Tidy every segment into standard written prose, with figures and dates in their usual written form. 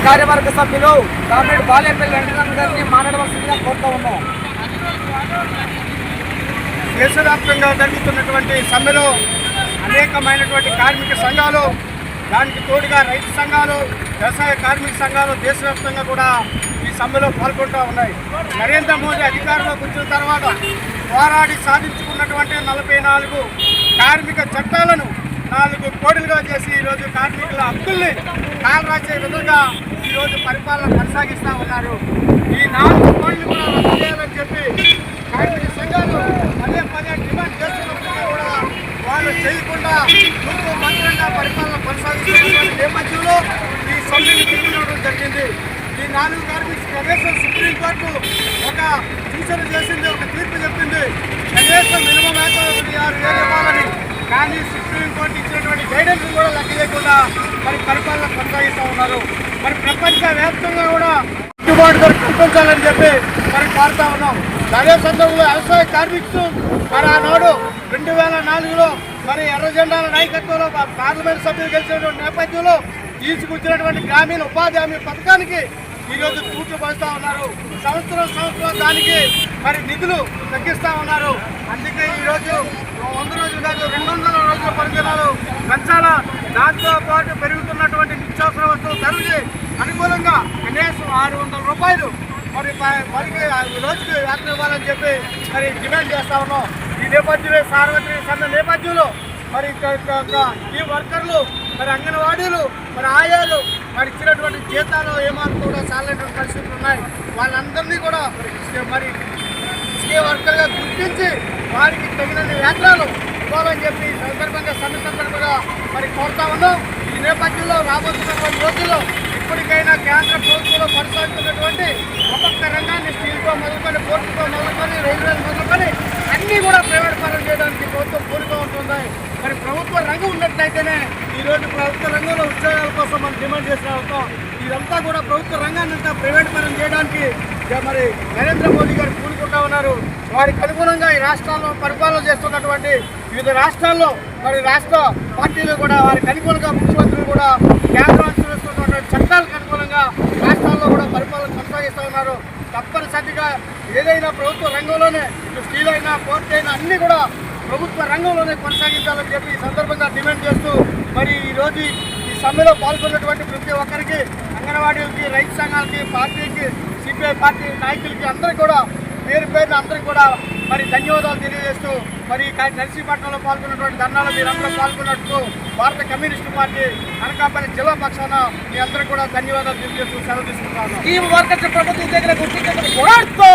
కార్యవర్గ సభ్యులు కామ్రేడ్ బాలేపల్లి వెంకటరమణ గారిని మాట్లాడవలసిందిగా కోరుతూ ఉన్నాం. దేశవ్యాప్తంగా జరుగుతున్నటువంటి సమ్మెలో అనేకమైనటువంటి కార్మిక సంఘాలు, దానికి తోడుగా రైతు సంఘాలు, వ్యవసాయ కార్మిక సంఘాలు దేశవ్యాప్తంగా కూడా ఈ సమ్మెలో పాల్గొంటూ ఉన్నాయి. నరేంద్ర మోదీ అధికారంలోకి వచ్చిన తర్వాత పోరాడి సాధించుకున్నటువంటి 44 కార్మిక చట్టాలను 4 కోడులుగా చేసి ఈరోజు కార్మికుల హక్కుల్ని కాలరాసే విధంగా ఈరోజు పరిపాలన కొనసాగిస్తూ ఉన్నారు. ఈ 4 కోడులు కూడా రద్దు చేయాలని చెప్పి కార్మిక సంఘాలు పదే డిమాండ్ చేస్తున్నప్పటికీ కూడా వాళ్ళు చేయకుండా తూర్పు మంత్రంగా పరిపాలన కొనసాగిస్తున్నటువంటి నేపథ్యంలో ఈ సమ్మెను తీసుకురావడం జరిగింది. ఈ 4 కార్మిక కనీసం సుప్రీంకోర్టు ఒక సూచన చేసింది, ఒక తీర్పు చెప్పింది, కనీసం మినిమం వేతనం 6,000 ఇవ్వాలని. కానీ సుప్రీంకోర్టు ఇచ్చినటువంటి గైడెన్స్ కూడా లెక్క చేయకుండా మరి పరిపాలన కొనసాగిస్తూ ఉన్నారు. మరి ప్రపంచవ్యాప్తంగా కూడా గిట్టుబాటు ధర కల్పించాలని చెప్పి మరి కోరుతా ఉన్నాం. అదే సందర్భంలో వ్యవసాయ కార్మికులు మరి ఆనాడు 2004లో మరి ఎర్ర జెండాల నాయకత్వంలో పార్లమెంట్ సభ్యులు గెలిచినటువంటి నేపథ్యంలో తీసుకొచ్చినటువంటి గ్రామీణ ఉపాధి హామీ పథకానికి ఈరోజు తూట్లు పడుతూ ఉన్నారు. సంవత్సరం దానికి మరి నిధులు తగ్గిస్తూ ఉన్నారు. అందుకే ఈరోజు 100 రోజులు కాదు 200 రోజుల పరిధిలో పెంచాలా. దాంతో పాటు పెరుగుతున్నటువంటి నిత్యావసర వస్తువుల ధరలకి అనుకూలంగా కనీసం 600 రూపాయలు మరి రోజుకి వేతనం ఇవ్వాలని చెప్పి మరి డిమాండ్ చేస్తూ ఉన్నాం. ఈ నేపథ్యంలో సార్వత్రిక సమ్మె నేపథ్యంలో మరి ఈ వర్కర్లు, మరి అంగన్వాడీలు, మరి ఆయాలు మరి ఇచ్చినటువంటి జీతాలు ఏమాత్రం కూడా చాలినటువంటి పరిస్థితులు ఉన్నాయి. వాళ్ళందరినీ కూడా మరి స్టే వర్కర్గా గుర్తించి వారికి తగినన్ని వేతనాలు ఇవ్వాలని చెప్పి సందర్భంగా సమ్మె సందర్భంగా మరి కోరుతా ఉన్నాం. ఈ నేపథ్యంలో రాబోతున్నటువంటి రోజుల్లో ఇప్పటికైనా కేంద్ర ప్రభుత్వంలో కొనసాగుతున్నటువంటి ఒక్కొక్క రంగాన్ని స్టీల్తో మొదలుకొని, పోర్టుతో మొదలుకొని, రైల్వేలు మొదలుకొని అన్నీ కూడా ప్రైవేట్ పరం చేయడానికి ప్రభుత్వం కోరుతూ ఉంటుంది. మరి ప్రభుత్వ రంగం ఉన్నట్లయితేనే ఈరోజు ప్రభుత్వ రంగంలో ఉద్యోగాల కోసం మనం డిమాండ్ చేస్తూ ఉంటాం. ఇదంతా కూడా ప్రభుత్వ రంగాన్ని అంతా ప్రైవేట్ పరం చేయడానికి మరి నరేంద్ర మోదీ గారు కూడుకుంటా ఉన్నారు. వారికి అనుగుణంగా ఈ రాష్ట్రాల్లో పరిపాలన చేస్తున్నటువంటి వివిధ రాష్ట్రాల్లో మరి రాష్ట్ర పార్టీలు కూడా వారికి అనుకూలంగా, ముఖ్యమంత్రులు కూడా కేంద్రం అనుసరిస్తున్నటువంటి చట్టాలకు అనుకూలంగా రాష్ట్రాల్లో కూడా పరిపాలన కొనసాగిస్తూ ఉన్నారు. తప్పనిసరిగా ఏదైనా ప్రభుత్వ రంగంలోనే, స్టీల్ అయినా, పోర్ట్ అయినా అన్నీ కూడా ప్రభుత్వ రంగంలోనే కొనసాగించాలని చెప్పి ఈ సందర్భంగా డిమాండ్ చేస్తూ మరి ఈరోజు ఈ సమ్మెలో పాల్గొన్నటువంటి ప్రతి ఒక్కరికి, అంగన్వాడీలకి, రైతు సంఘాలకి, పార్టీకి, సిపిఐ పార్టీ నాయకులకి అందరికీ కూడా పేరున అందరికీ కూడా మరి ధన్యవాదాలు తెలియజేస్తూ మరి నర్సీపట్నంలో పాల్గొన్నటువంటి ధర్నాలో మీరందరూ పాల్గొన్నట్టు భారత కమ్యూనిస్టు పార్టీ అనకాపల్లి జిల్లా పక్షాన మీ అందరికీ కూడా ధన్యవాదాలు తెలియజేస్తూ సెలవు తీసుకుంటాను. ఈ వర్గ ప్రభుత్వ ఉద్యోగుల గుర్తించేందుకు పోరాడుతూ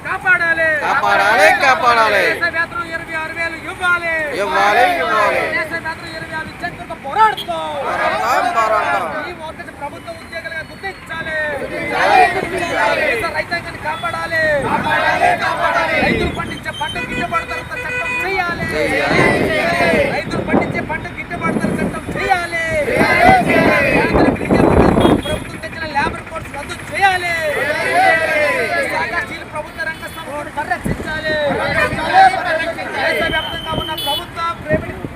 కాపాడాలి. కాపాడాలి. 26,000 ఇవ్వాలి. పోరాడుతూ ఈ వర్గ ప్రభుత్వ ఉద్యోగులుగా గుర్తించాలి. రైతాంగాన్ని కాపాడాలి. రైతులు పండించే పంట గిట్టుబాటు ధర చట్టం చేయాలి. ప్రభుత్వం తెచ్చిన లేబర్ కోడ్స్ రద్దు చేయాలి. స్టీల్ ప్రభుత్వ రంగ సంస్థను పరిరక్షించాలి. దేశవ్యాప్తంగా ఉన్న ప్రభుత్వ ప్రైవేట్